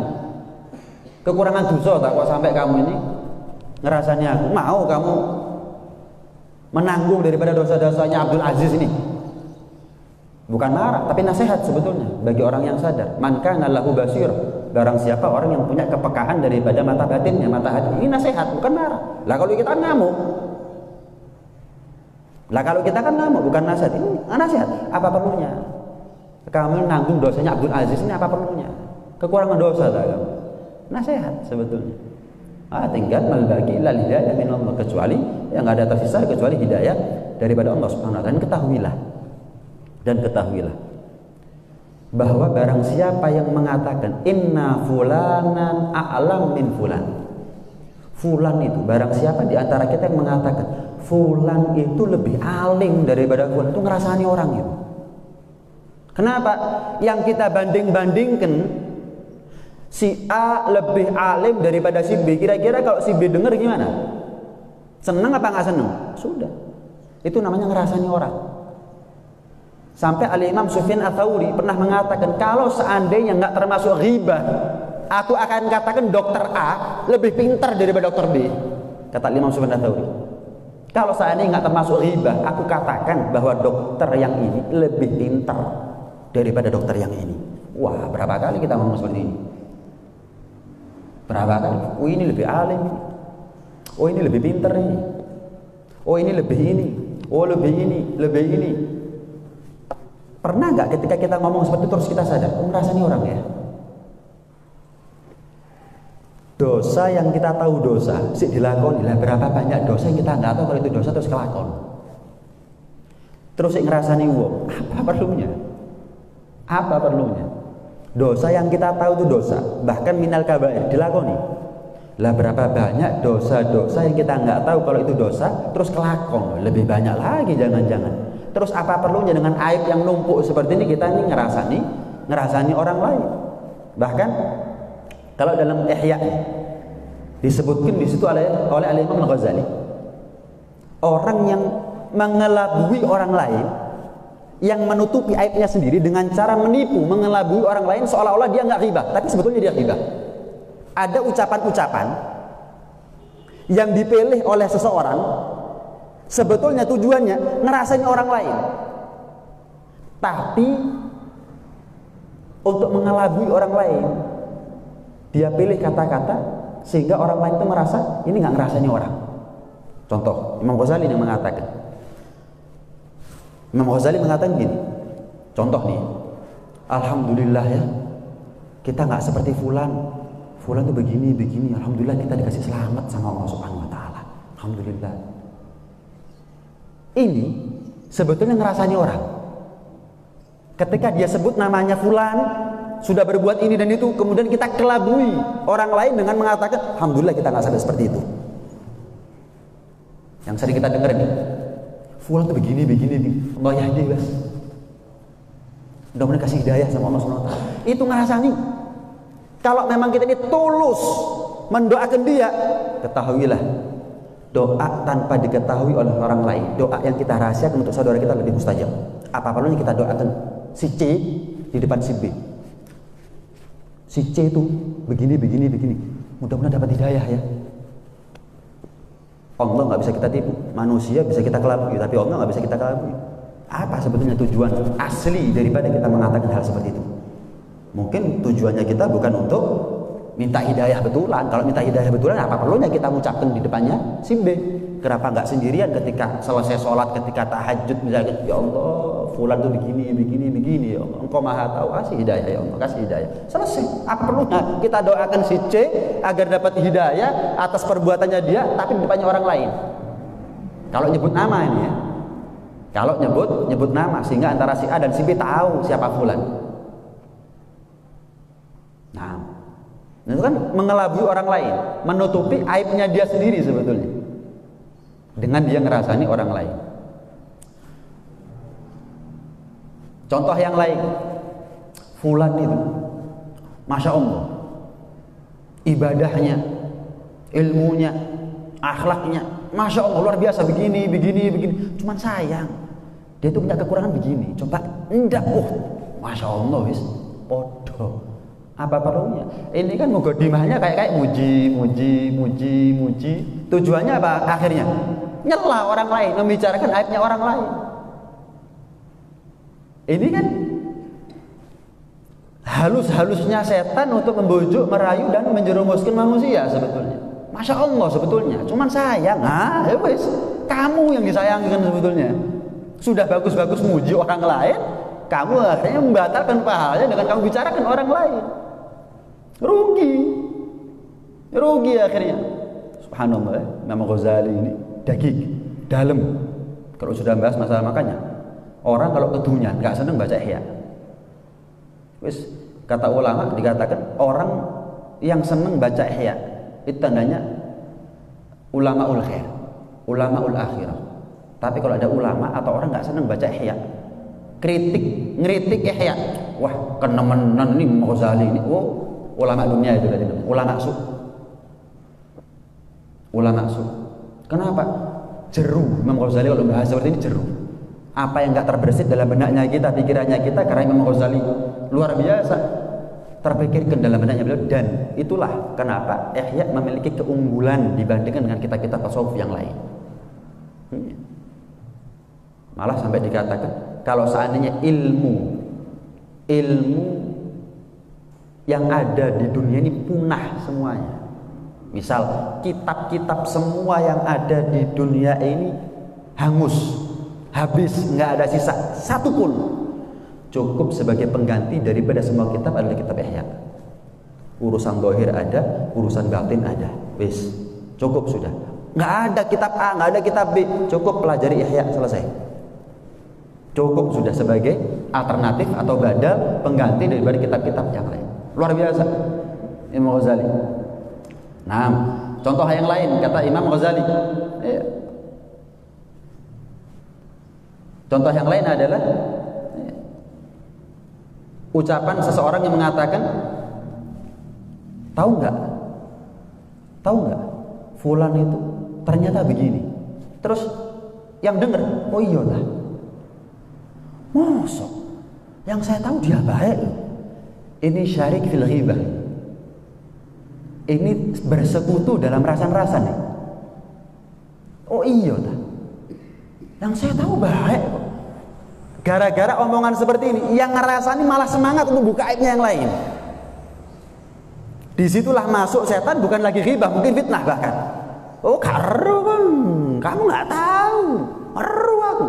Speaker 1: Kekurangan dosa tak kok sampai kamu ini ngerasani aku? Mau kamu menanggung daripada dosa-dosanya Abdul Aziz ini? Bukan marah, tapi nasihat sebetulnya bagi orang yang sadar. Man kana lahu basir, barang siapa orang yang punya kepekaan daripada mata batinnya, mata hati. Ini nasihat, bukan marah. Lah kalau kita ngamuk, bukan nasihat. Ini nasihat. Apa perlunya kamu nanggung dosanya Abdul Aziz ini? Apa perlunya? Kekurangan dosa tak kamu? Nasihat sebetulnya. Tinggal malbagi lal hidayah min Allah, kecuali yang nggak ada tersisa kecuali hidayah daripada Allah Subhanahu wa taala. Dan ketahuilah bahwa barang siapa yang mengatakan inna fulanan a'lam min fulan, fulan itu, barang siapa di antara kita yang mengatakan fulan itu lebih alim daripada fulan, itu ngerasani orang itu. Kenapa? Yang kita banding-bandingkan si A lebih alim daripada si B, kira-kira kalau si B dengar gimana? Seneng apa nggak seneng? Sudah, itu namanya ngerasani orang. Sampai Al-Imam Sufyan Ats-Tsauri pernah mengatakan, kalau seandainya nggak termasuk ghibah, aku akan katakan dokter A lebih pintar daripada dokter B. Kata Imam Sufyan Ats-Tsauri, kalau seandainya nggak termasuk ghibah, aku katakan bahwa dokter yang ini lebih pintar daripada dokter yang ini. Wah, berapa kali kita ngomong seperti ini? Berapa kali? Oh, ini lebih alim ini. Oh, ini lebih pintar ini. Oh, ini lebih ini. Oh, lebih ini, lebih ini. Pernah nggak ketika kita ngomong seperti itu terus kita sadar, ngerasani orang ya? Dosa yang kita tahu dosa, sih dilakoni lah, berapa banyak dosa yang kita nggak tahu kalau itu dosa terus kelakon. Terus ngerasani wong, apa perlunya? Apa perlunya? Dosa yang kita tahu itu dosa, bahkan minal kabair, dilakoni. Lah berapa banyak dosa-dosa yang kita nggak tahu kalau itu dosa, terus kelakon, lebih banyak lagi jangan-jangan. Terus apa perlunya dengan aib yang numpuk seperti ini kita ini ngerasani orang lain. Bahkan kalau dalam Ihya disebutkan di situ oleh Imam Al-Ghazali, orang yang mengelabui orang lain, yang menutupi aibnya sendiri dengan cara menipu, mengelabui orang lain seolah-olah dia nggak ghibah, tapi sebetulnya dia ghibah. Ada ucapan-ucapan yang dipilih oleh seseorang, sebetulnya tujuannya ngerasain orang lain, tapi untuk mengelabui orang lain dia pilih kata-kata sehingga orang lain itu merasa ini nggak ngerasain orang. Contoh, Imam Ghazali yang mengatakan, Imam Ghazali mengatakan gini, contoh nih, alhamdulillah ya, kita nggak seperti fulan tuh begini, alhamdulillah kita dikasih selamat sama Allah Subhanahu Wa Taala, alhamdulillah. Ini sebetulnya ngerasani orang. Ketika dia sebut namanya fulan sudah berbuat ini dan itu, kemudian kita kelabui orang lain dengan mengatakan alhamdulillah kita nggak sampai seperti itu. Yang sering kita dengar nih, fulan tuh begini, Allah yahdi bas. Mudah-mudahan kasih hidayah sama Allah Subhanahu Wa Taala. Itu ngerasani. Kalau memang kita ini tulus mendoakan dia, ketahuilah doa tanpa diketahui oleh orang lain, doa yang kita rahasiakan untuk saudara kita lebih mustajab. Apa perlunya kita doakan si C di depan si B. Si C itu begini. Mudah-mudahan dapat hidayah ya. Allah nggak bisa kita tipu, manusia bisa kita kelabui, tapi Allah nggak bisa kita kelabui. Apa sebetulnya tujuan asli daripada kita mengatakan hal seperti itu? Mungkin tujuannya kita bukan untuk minta hidayah betulan. Kalau minta hidayah betulan, apa perlunya kita mengucapkan di depannya si B? Kenapa nggak sendirian ketika selesai sholat, ketika tahajud misalnya, ya Allah, fulan tuh begini, ya Allah, Engkau maha tahu, kasih hidayah ya Allah, kasih hidayah. Selesai. Apa perlunya kita doakan si C agar dapat hidayah atas perbuatannya dia, tapi di depannya orang lain? Kalau nyebut nama ini ya, kalau nyebut nama, sehingga antara si A dan si B tahu siapa fulan. Nah, itu kan mengelabui orang lain, menutupi aibnya dia sendiri sebetulnya, dengan dia ngerasani orang lain. Contoh yang lain, fulan itu, masya Allah, ibadahnya, ilmunya, akhlaknya, masya Allah luar biasa, begini. Cuman sayang, dia tuh punya kekurangan begini. Coba enggak, masya Allah wis, podo. Apa perlunya? Ini kan mugodimahnya kayak muji. Tujuannya apa akhirnya? Nyela orang lain, membicarakan aibnya orang lain. Ini kan halus-halusnya setan untuk membujuk, merayu dan menjerumuskan manusia sebetulnya. Masya Allah sebetulnya. Cuman sayang, wes, kamu yang disayangkan sebetulnya. Sudah bagus-bagus muji orang lain, kamu akhirnya membatalkan pahalanya dengan kamu bicarakan orang lain. Rugi akhirnya. Subhanallah, Imam Ghazali ini daging dalam. Kalau sudah bahas masalah makanya, orang kalau kedunyan nggak seneng baca Ihya. Wis, kata ulama dikatakan orang yang seneng baca Ihya itu tandanya ulamaul khair, ulamaul akhirah. Tapi kalau ada ulama atau orang nggak seneng baca Ihya, ngeritik Ihya, wah kenemenan ini Imam Ghazali ini, ulama dunia itu tadi, ulama su. Kenapa? Jeru. Imam Ghazali kalau bahas seperti ini jeru. Apa yang nggak terbersit dalam benaknya kita, pikirannya kita, karena Imam Ghazali luar biasa terpikirkan dalam benaknya beliau, dan itulah kenapa Ihya memiliki keunggulan dibandingkan dengan kitab-kitab tasawuf yang lain. Malah sampai dikatakan kalau seandainya ilmu yang ada di dunia ini punah semuanya. Misal kitab-kitab semua yang ada di dunia ini hangus, habis, nggak ada sisa satu pun, cukup sebagai pengganti daripada semua kitab adalah kitab Ihya. Urusan zahir ada, urusan batin ada, wis, cukup sudah. Nggak ada kitab A, nggak ada kitab B, cukup pelajari Ihya, selesai. Cukup sudah sebagai alternatif atau badal pengganti daripada kitab-kitab yang lain. Luar biasa Imam Ghazali. Nah, contoh yang lain kata Imam Ghazali. Contoh yang lain adalah ucapan seseorang yang mengatakan, tahu nggak, fulan itu ternyata begini. Terus yang dengar, oh iya lah, mosok, yang saya tahu dia baik. Ini syarik fil ghibah. Ini bersekutu dalam rasan-rasan nih. Oh iya lah, yang saya tahu baik kok. Gara-gara omongan seperti ini, yang ngerasani malah semangat untuk buka aibnya yang lain. Disitulah masuk setan, bukan lagi ghibah, mungkin fitnah bahkan. Oh karu bang, kamu nggak tahu, meru aku.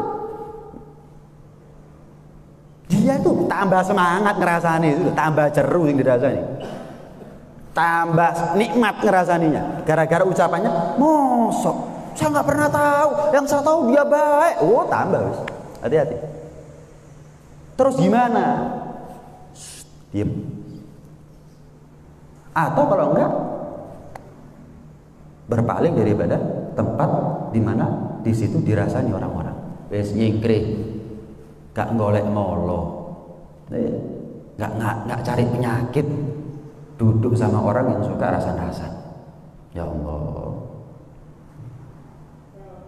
Speaker 1: Dia tuh tambah semangat ngerasani itu, tambah jeru yang dirasani, tambah nikmat ngerasaninya. Gara-gara ucapannya, mosok, saya nggak pernah tahu, yang saya tahu dia baik. Oh tambah, hati-hati. Terus gimana? Diam. Atau kalau enggak, berpaling daripada tempat di mana di situ dirasani orang-orang. Wes nyingkrih, gak golek molo, gak cari penyakit, duduk sama orang yang suka rasan-rasan. Ya Allah,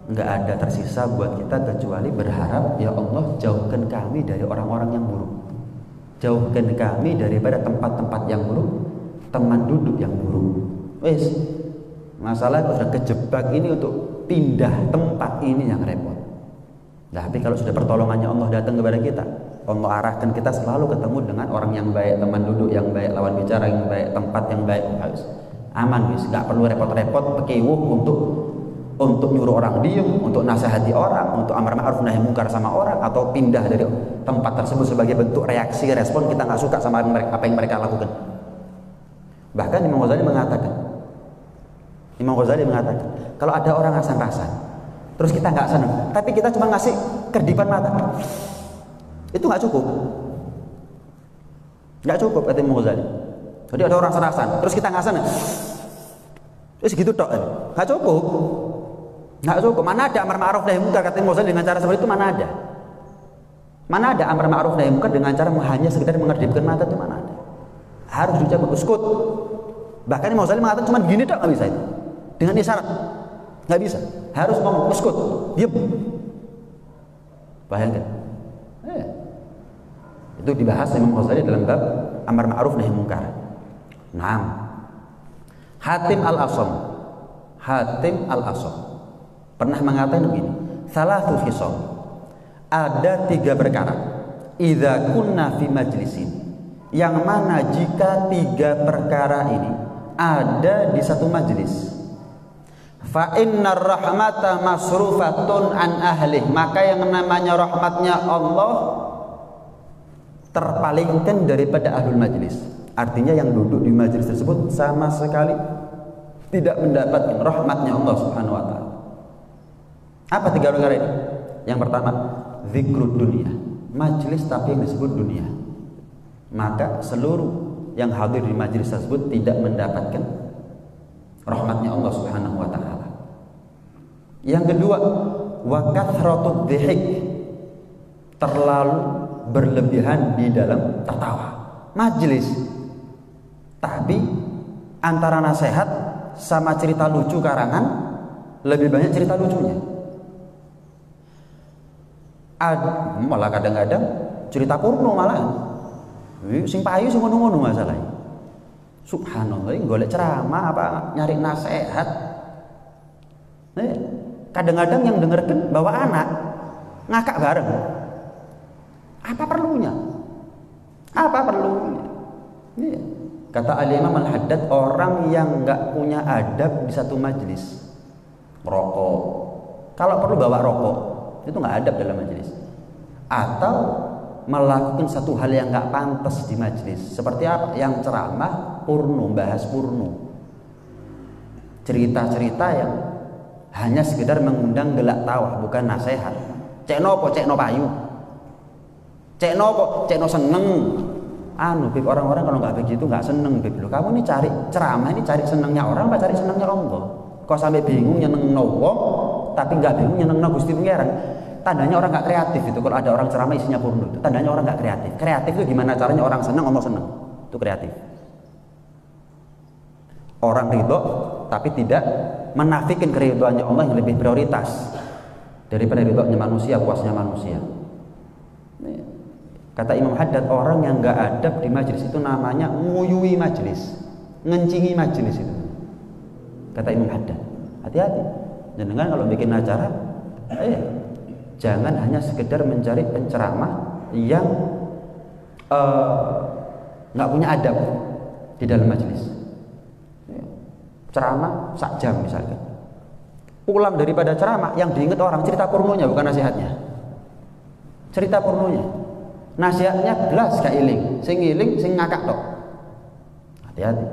Speaker 1: nggak ada tersisa buat kita kecuali berharap, ya Allah jauhkan kami dari orang-orang yang buruk, jauhkan kami daripada tempat-tempat yang buruk, teman duduk yang buruk. Wes, masalah sudah kejebak ini untuk pindah tempat ini yang repot. Nah, tapi kalau sudah pertolongannya Allah datang kepada kita, Allah arahkan kita selalu ketemu dengan orang yang baik, teman duduk yang baik, lawan bicara yang baik, tempat yang baik, harus aman, wis, nggak perlu repot-repot pekewuh untuk nyuruh orang diem, untuk nasihati orang, untuk amar ma'ruf nahi mungkar sama orang, atau pindah dari tempat tersebut sebagai bentuk reaksi respon kita nggak suka sama apa yang mereka lakukan. Bahkan Imam Ghazali mengatakan, kalau ada orang rasan-rasan, terus kita nggak senang, tapi kita cuma ngasih kerdipan mata, itu nggak cukup, kata Imam Ghazali. Jadi ada orang rasan-rasan, terus kita nggak senang, terus gitu tok, nggak cukup. Mana ada amar ma'ruf nahi mungkar, kata Imam Ghazali, dengan cara seperti itu mana ada? Mana ada amar ma'ruf nahi mungkar dengan cara hanya sekedar mengedipkan mata, itu mana ada? Harus diucapkan uskut. Bahkan Imam Ghazali mengatakan cuma begini tok, nggak bisa itu. Dengan isyarat nggak bisa, harus ngomong uskut, diam. Bayangkan, itu dibahas Imam Ghazali dalam bab amar ma'ruf nahi mungkar. Naam. Hatim al-Asam pernah mengatakan begini, salatu khisam, ada 3 perkara, idza kunna fi majlisin, yang mana jika 3 perkara ini ada di satu majlis, fa innar rahmata masrufatun an ahlih, maka yang namanya rahmatnya Allah terpalingkan daripada ahlul majlis. Artinya yang duduk di majlis tersebut sama sekali tidak mendapatkan rahmatnya Allah Subhanahu wa taala. Apa 3 perkara ini? Yang pertama, zikrud dunia, majlis tapi yang disebut dunia. Maka seluruh yang hadir di majlis tersebut tidak mendapatkan rahmatnya Allah Subhanahu wa taala. Yang kedua, wa kathratud dhihik, terlalu berlebihan di dalam tertawa. Majlis tapi antara nasihat sama cerita lucu karangan lebih banyak cerita lucunya. Malah kadang-kadang cerita kurno malah. Sing payu sing ngono-ngono masalahnya. Subhanallah, golek ceramah apa nyari nasihat. Kadang-kadang yang dengarkan bawa anak ngakak bareng. Apa perlunya? Kata Al-Imam Al-Haddad, orang yang nggak punya adab di satu majlis, merokok, kalau perlu bawa rokok, itu nggak adab dalam majlis. Atau melakukan satu hal yang nggak pantas di majlis, seperti apa? Yang ceramah porno, bahas porno, cerita-cerita yang hanya sekedar mengundang gelak tawa, bukan nasihat. Cek nopo payu. Cek nopo? Cek no seneng. Anu, Bib, orang-orang kalau nggak begitu nggak seneng, Bib. Loh, kamu ini cari ceramah ini cari senengnya orang apa cari senengnya Allah? Kok sampai bingung nyeneng wong, tapi nggak bingung nyeneng Gusti Pangeran? Tandanya orang nggak kreatif itu. Kalau ada orang ceramah isinya porno, itu tandanya orang nggak kreatif. Kreatif itu gimana caranya orang seneng, Allah seneng. Itu kreatif. Orang ridho, tapi tidak menafikin keridhoannya Allah yang lebih prioritas daripada ridhonya manusia, puasnya manusia. Kata Imam Haddad, orang yang nggak adab di majelis itu namanya nguyui majelis, ngencingi majelis itu. Kata Imam Haddad, hati-hati. Jangan kalau bikin acara, jangan hanya sekedar mencari penceramah yang nggak punya adab di dalam majelis. Ceramah sak jam misalnya. Pulang daripada ceramah, yang diingat orang cerita pornonya bukan nasihatnya. Cerita pornonya. Nasihatnya belas gak iling, sing iling sing ngakak tok. Hati-hati.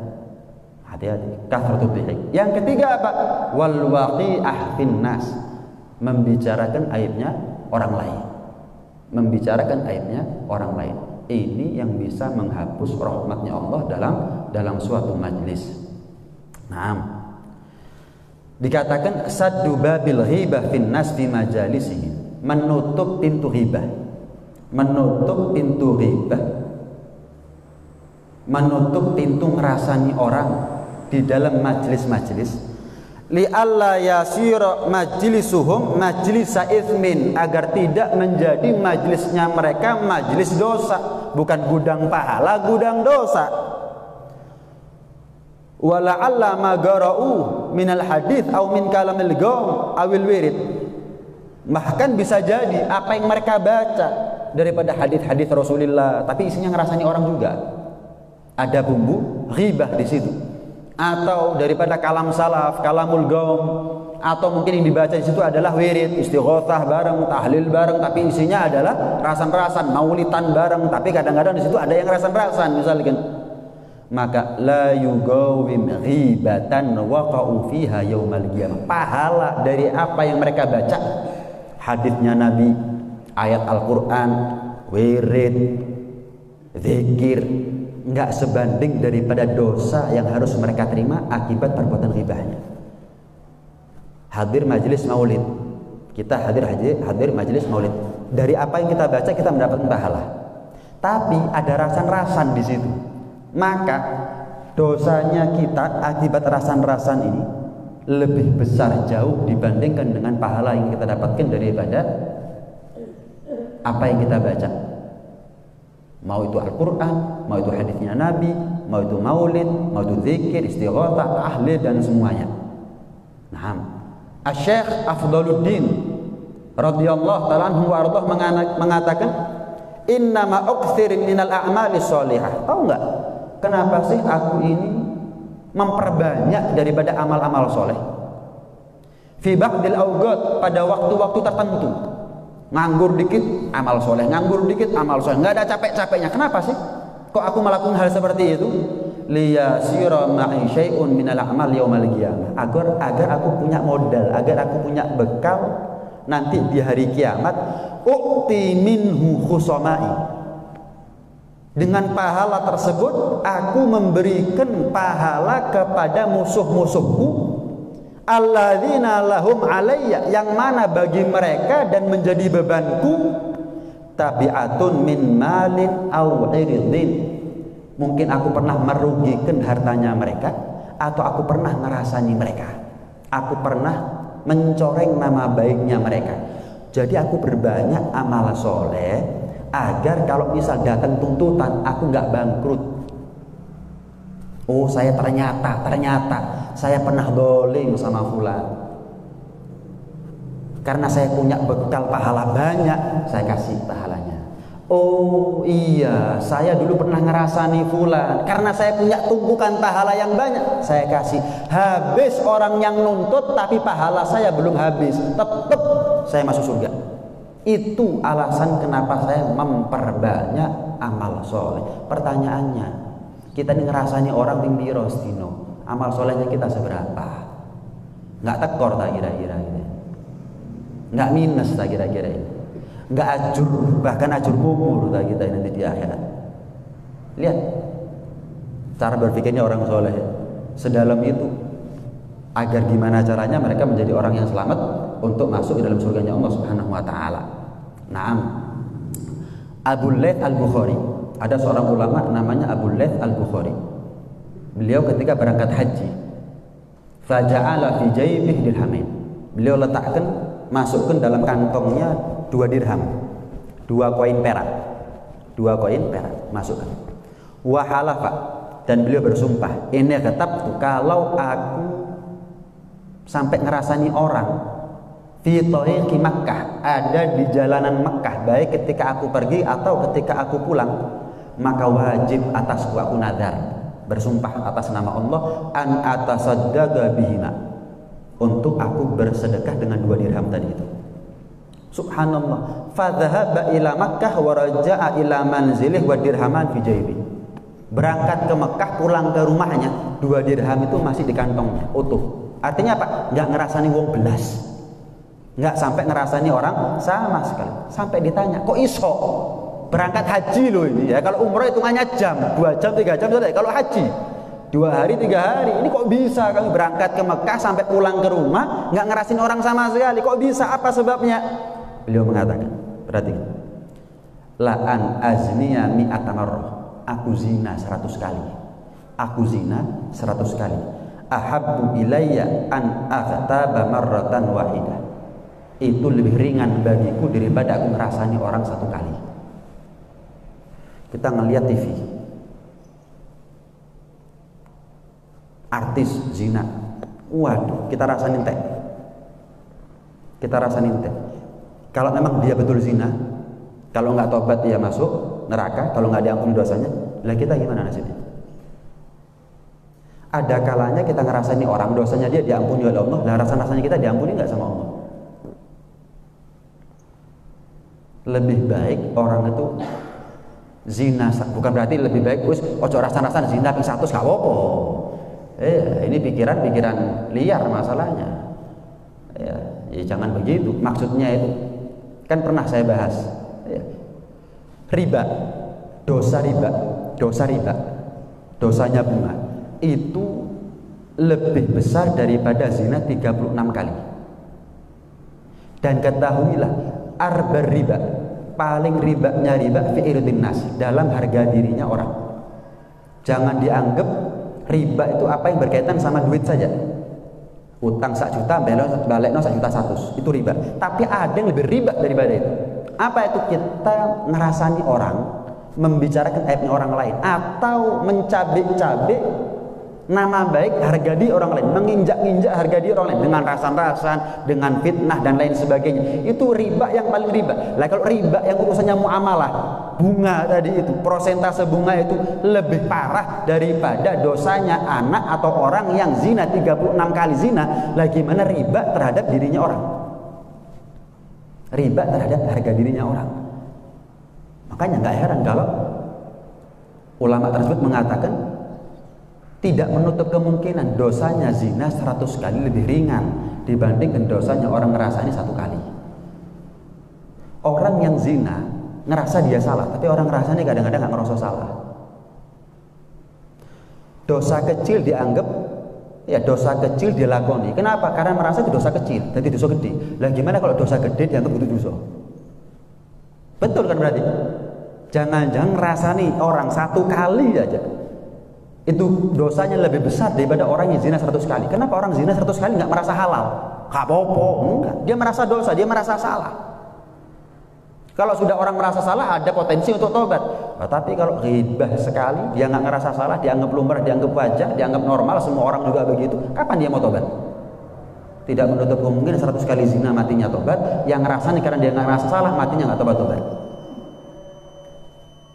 Speaker 1: Hati-hati. Kathratu dhihik. Yang ketiga apa? Wal waqi'ah finnas. Membicarakan aibnya orang lain. Membicarakan aibnya orang lain. Ini yang bisa menghapus rahmatnya Allah dalam suatu majlis. Nah, dikatakan saddu babil ghibah finnas fi majalisihi. Menutup pintu ghibah. Menutup pintu ghibah, menutup pintu ngerasani orang di dalam majlis-majlis, li alla yasira majlisuhum majlisa itsmin, agar tidak menjadi majlisnya mereka majlis dosa, bukan gudang pahala, gudang dosa. Wala alla magara'u minal hadits au min kalamil gaum awil wirid. Bahkan bisa jadi apa yang mereka baca daripada hadis-hadis Rasulullah, tapi isinya ngerasani orang juga. Ada bumbu ghibah di situ. Atau daripada kalam salaf, kalamul gaum, atau mungkin yang dibaca di situ adalah wirid, istighotsah bareng, tahlil bareng, tapi isinya adalah rasan-rasan, maulitan bareng, tapi kadang-kadang di situ ada yang rasan-rasan misalkan. Maka la yugawim ghibatan waqa'u fiha yaumal qiyamah. Pahala dari apa yang mereka baca, hadisnya Nabi, ayat Al-Quran, wirid, zikir, nggak sebanding daripada dosa yang harus mereka terima akibat perbuatan ghibahnya. Hadir majelis maulid, kita hadir majelis maulid, dari apa yang kita baca kita mendapatkan pahala. Tapi ada rasan-rasan di situ, maka dosanya kita akibat rasan-rasan ini lebih besar jauh dibandingkan dengan pahala yang kita dapatkan daripada apa yang kita baca. Mau itu Al-Quran, mau itu hadisnya Nabi, mau itu maulid, mau itu zikir, istighatsah, tahlil dan semuanya. Nah, Asy-Syaikh Afdaluddin radhiyallahu ta'ala anhu wa ardhah mengatakan, innama uktsir minal a'mali sholihah. Tahu enggak kenapa sih aku ini memperbanyak daripada amal-amal soleh? Fi ba'dil awqat, pada waktu-waktu tertentu. Nganggur dikit amal soleh, nganggur dikit amal soleh, nggak ada capek-capeknya. Kenapa sih kok aku melakukan hal seperti itu? Liyasira ma'i syai'un minal a'mal yaumal qiyamah, agar aku punya modal, agar aku punya bekal nanti di hari kiamat. U'ti minhu khusama'i, dengan pahala tersebut aku memberikan pahala kepada musuh-musuhku, alladzina lahum alayya, yang mana bagi mereka dan menjadi bebanku, tabi'atun min malin aw irdin. Mungkin aku pernah merugikan hartanya mereka, atau aku pernah ngerasani mereka, aku pernah mencoreng nama baiknya mereka. Jadi aku berbanyak amal soleh agar kalau misal datang tuntutan aku nggak bangkrut. Oh, saya ternyata saya pernah dolim sama fulan. Karena saya punya bekal pahala banyak, saya kasih pahalanya. Oh iya, saya dulu pernah ngerasani fulan. Karena saya punya tumpukan pahala yang banyak, saya kasih. Habis orang yang nuntut, tapi pahala saya belum habis, tetap saya masuk surga. Itu alasan kenapa saya memperbanyak amal soleh. Pertanyaannya, kita ini ngerasani orang tinggi rostino, amal solehnya kita seberapa? Nggak tekor tak kira-kira ini? Nggak minus tak kira-kira ini? nggak ajur, bahkan ajur kubur kita nanti di akhirat. Lihat cara berpikirnya orang soleh sedalam itu, agar gimana caranya mereka menjadi orang yang selamat untuk masuk ke dalam surganya Allah Subhanahu wa taala. Naam. Abu Laits Al-Bukhari, ada seorang ulama namanya Abu Laits Al-Bukhari. Beliau ketika berangkat haji, faja'ala fi jaybihi dirhamin. Beliau letakkan, masukkan dalam kantongnya 2 dirham, 2 koin perak, 2 koin perak masukkan. Wa halafa, dan beliau bersumpah, ini tetap kalau aku sampai ngerasani orang fi thariqi Makkah, ada di jalanan Makkah, baik ketika aku pergi atau ketika aku pulang, maka wajib atasku, aku nadar, bersumpah atas nama Allah, an atasaddaqa bihima, untuk aku bersedekah dengan 2 dirham tadi itu. Subhanallah. Fadhahaba ila Makkah wa raja'a ila manzilih wa dirhaman fi jaybi. Berangkat ke Mekah, pulang ke rumahnya, 2 dirham itu masih di kantongnya utuh. Artinya apa? Nggak ngerasani wong belas, nggak sampai ngerasani orang sama sekali. Sampai ditanya, kok iso berangkat haji loh ini ya? Kalau umroh hitungannya jam, 2 jam 3 jam sudah. Kalau haji 2 hari 3 hari, ini kok bisa kamu berangkat ke Mekah sampai pulang ke rumah nggak ngerasin orang sama sekali? Kok bisa? Apa sebabnya? Beliau mengatakan, perhatikan, la an azniya mi'ata marrah, aku zina 100 kali, aku zina 100 kali, ahabbu ilayya an aghtaba marratan wahidah, itu lebih ringan bagiku daripada aku ngerasani orang 1 kali. Kita ngelihat TV, artis zina, waduh, kita rasain teh, kita rasain teh. Kalau memang dia betul zina, kalau nggak tobat dia masuk neraka, kalau nggak diampuni dosanya, lah kita gimana nasibnya? Ada kalanya kita ngerasani orang dosanya dia diampuni oleh Allah, lah rasa-rasanya kita diampuni nggak sama Allah? Lebih baik orang itu zina, bukan berarti lebih baik wis ojo rasa-rasan zina ping 100 gak apa-apa. Ini pikiran liar masalahnya. Ya jangan begitu. Maksudnya itu kan pernah saya bahas. Riba, dosa riba, dosanya bunga itu lebih besar daripada zina 36 kali. Dan ketahuilah, arbar riba, paling ribanya riba fi irdin nas, dalam harga dirinya orang. Jangan dianggap riba itu apa yang berkaitan sama duit saja. Utang 1 juta, balekno 1,1 juta, itu riba. Tapi ada yang lebih riba daripada itu. Apa itu? Kita ngerasani orang, membicarakan aibnya orang lain, atau mencabik-cabik nama baik harga diri orang lain, menginjak-injak harga diri orang lain dengan rasan-rasan, dengan fitnah dan lain sebagainya. Itu riba yang paling riba. Lah kalau riba yang urusannya muamalah, bunga tadi itu, persentase bunga itu lebih parah daripada dosanya anak atau orang yang zina 36 kali zina. Lah gimana riba terhadap dirinya orang? Riba terhadap harga dirinya orang. Makanya nggak heran kalau ulama tersebut mengatakan tidak menutup kemungkinan dosanya zina 100 kali lebih ringan dibandingkan dosanya orang ngerasani 1 kali. Orang yang zina ngerasa dia salah, tapi orang ngerasani kadang-kadang nggak ngerasa salah. Dosa kecil dianggap, ya dosa kecil dilakoni. Kenapa? Karena merasa itu dosa kecil, jadi dosa gede. Lah gimana kalau dosa gede dianggap itu dosa? Betul kan berarti? Jangan-jangan ngerasani orang 1 kali aja, itu dosanya lebih besar daripada orang yang zina 100 kali. Kenapa orang zina 100 kali nggak merasa halal? Gak apa-apa, enggak. Dia merasa dosa, dia merasa salah. Kalau sudah orang merasa salah, ada potensi untuk tobat. Nah, tapi kalau ghibah sekali, dia nggak ngerasa salah, dianggap lumrah, dianggap wajar, dianggap normal, semua orang juga begitu. Kapan dia mau tobat? Tidak menutup kemungkinan 100 kali zina matinya tobat. Yang ngerasa nih karena dia nggak ngerasa salah, matinya nggak tobat-tobat.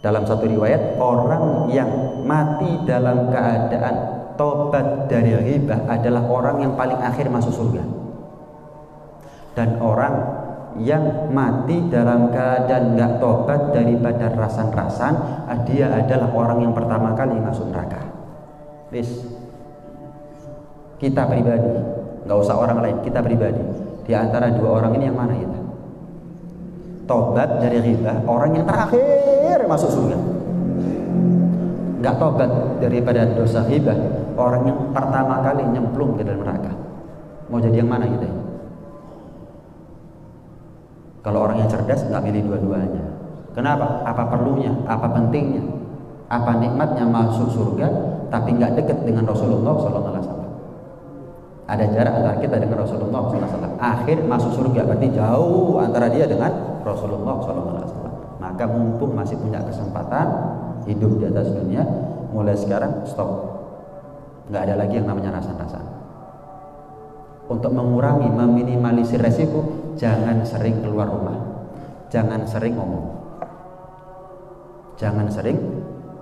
Speaker 1: Dalam satu riwayat, orang yang mati dalam keadaan tobat dari ghibah adalah orang yang paling akhir masuk surga. Dan orang yang mati dalam keadaan nggak tobat daripada rasan-rasan, dia adalah orang yang pertama kali masuk neraka. Please, kita pribadi, nggak usah orang lain, kita pribadi. Di antara 2 orang ini yang mana kita? tobat dari ghibah orang yang terakhir masuk surga. Nggak tobat daripada dosa ghibah orang yang pertama kali nyemplung ke dalam neraka. Mau jadi yang mana gitu ya? Kalau orang yang cerdas nggak milih dua-duanya. Kenapa? Apa perlunya? Apa pentingnya? Apa nikmatnya masuk surga tapi nggak dekat dengan Rasulullah SAW? Ada jarak antara kita dengan Rasulullah SAW. Akhir masuk surga berarti jauh antara dia dengan Rasulullah SAW. Maka mumpung masih punya kesempatan hidup di atas dunia, mulai sekarang stop. Nggak ada lagi yang namanya rasan-rasan. Untuk mengurangi, meminimalisir resiko, jangan sering keluar rumah, jangan sering ngomong, jangan sering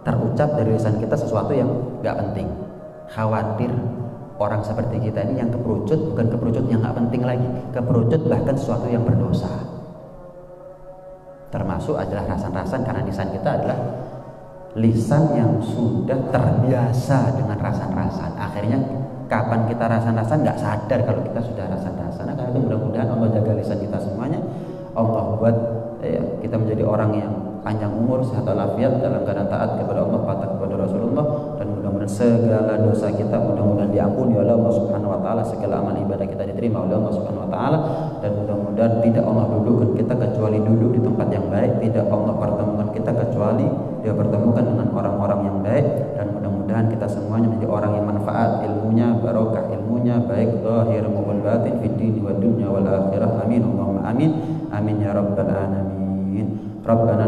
Speaker 1: terucap dari lisan kita sesuatu yang nggak penting. Khawatir orang seperti kita ini yang keperucut, bukan keperucut yang nggak penting lagi, keperucut bahkan sesuatu yang berdosa. Termasuk adalah rasan-rasan, karena lisan kita adalah lisan yang sudah terbiasa dengan rasan-rasan. Akhirnya kapan kita rasan-rasan nggak sadar kalau kita sudah rasan-rasan. Nah, karena itu mudah-mudahan Allah jaga lisan kita semuanya. Allah buat kita menjadi orang yang panjang umur, sehat walafiat, dalam keadaan taat kepada Allah, patuh kepada Rasulullah, dan mudah-mudahan segala dosa kita mudah-mudahan diampuni oleh Allah Subhanahu wa taala, segala amal ibadah kita diterima oleh Allah Subhanahu wa taala, dan mudah-mudahan tidak Allah dudukkan kita kecuali duduk di tempat yang baik, tidak Allah pertemukan kita kecuali Dia pertemukan dengan orang-orang yang baik, dan mudah-mudahan kita semuanya menjadi orang yang manfaat ilmunya, barokah ilmunya, baik zahir maupun batin, fid dini wad dunya wal akhirah. Amin Allahumma amin. Amin ya rabbal alamin. Rabbana